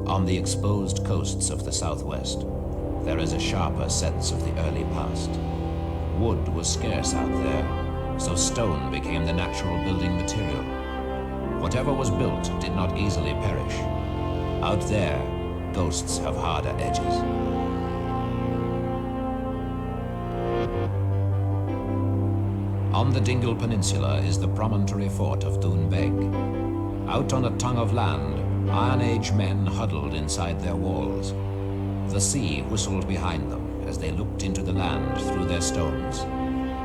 On the exposed coasts of the southwest, there is a sharper sense of the early past. Wood was scarce out there, so stone became the natural building material. Whatever was built did not easily perish. Out there, ghosts have harder edges. On the Dingle Peninsula is the promontory fort of Dunbeg. Out on a tongue of land, Iron Age men huddled inside their walls. The sea whistled behind them as they looked into the land through their stones,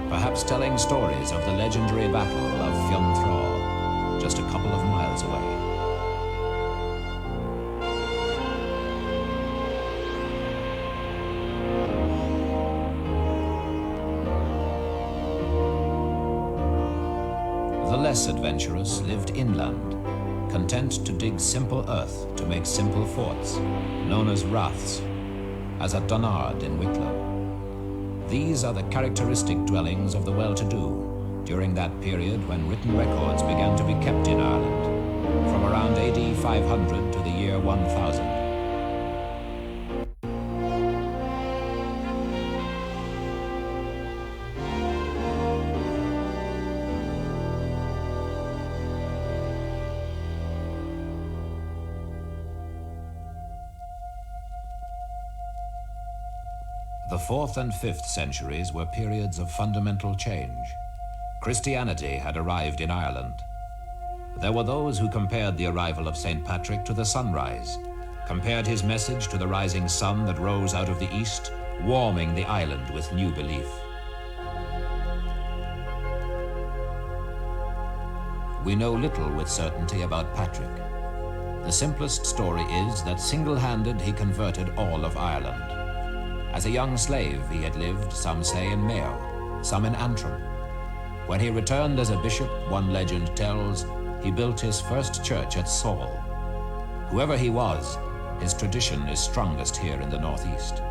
perhaps telling stories of the legendary battle of Fionn Thrall, just a couple of miles away. The less adventurous lived inland, content to dig simple earth to make simple forts, known as raths, as at Donard in Wicklow. These are the characteristic dwellings of the well-to-do during that period when written records began to be kept in Ireland, from around AD 500 to the year 1000. The 4th and 5th centuries were periods of fundamental change. Christianity had arrived in Ireland. There were those who compared the arrival of St. Patrick to the sunrise, compared his message to the rising sun that rose out of the east, warming the island with new belief. We know little with certainty about Patrick. The simplest story is that single-handed he converted all of Ireland. As a young slave, he had lived, some say, in Mayo, some in Antrim. When he returned as a bishop, one legend tells, he built his first church at Saul. Whoever he was, his tradition is strongest here in the northeast.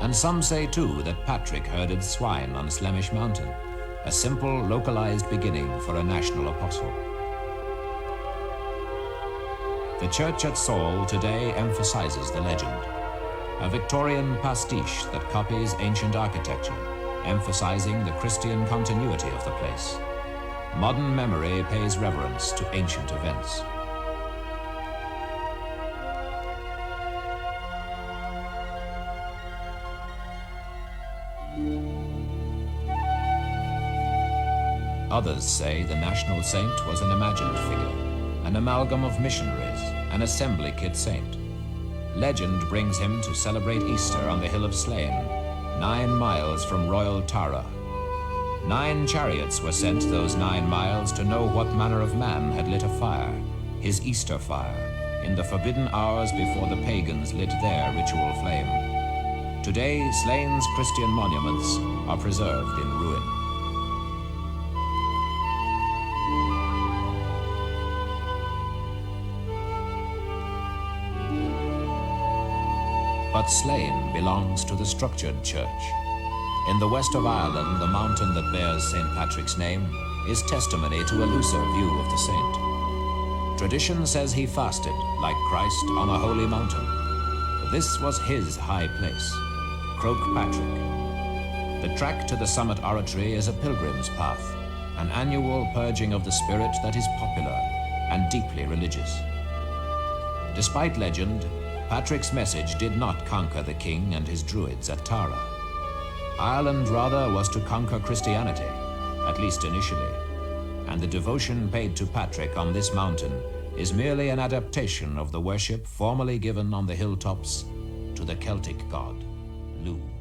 And some say, too, that Patrick herded swine on Slemish mountain, a simple, localized beginning for a national apostle. The church at Saul today emphasizes the legend, a Victorian pastiche that copies ancient architecture, emphasizing the Christian continuity of the place. Modern memory pays reverence to ancient events. Others say the national saint was an imagined figure, an amalgam of missionaries, an assembly kit saint. Legend brings him to celebrate Easter on the hill of Slea, 9 miles from royal Tara. 9 chariots were sent those 9 miles to know what manner of man had lit a fire, his Easter fire, in the forbidden hours before the pagans lit their ritual flame. Today, Slane's Christian monuments are preserved in ruin. But Slane belongs to the structured church. In the west of Ireland, the mountain that bears St. Patrick's name is testimony to a looser view of the saint. Tradition says he fasted, like Christ, on a holy mountain. This was his high place, Croagh Patrick. The track to the summit oratory is a pilgrim's path, an annual purging of the spirit that is popular and deeply religious. Despite legend, Patrick's message did not conquer the king and his druids at Tara. Ireland rather was to conquer Christianity, at least initially, and the devotion paid to Patrick on this mountain is merely an adaptation of the worship formerly given on the hilltops to the Celtic god, Lugh.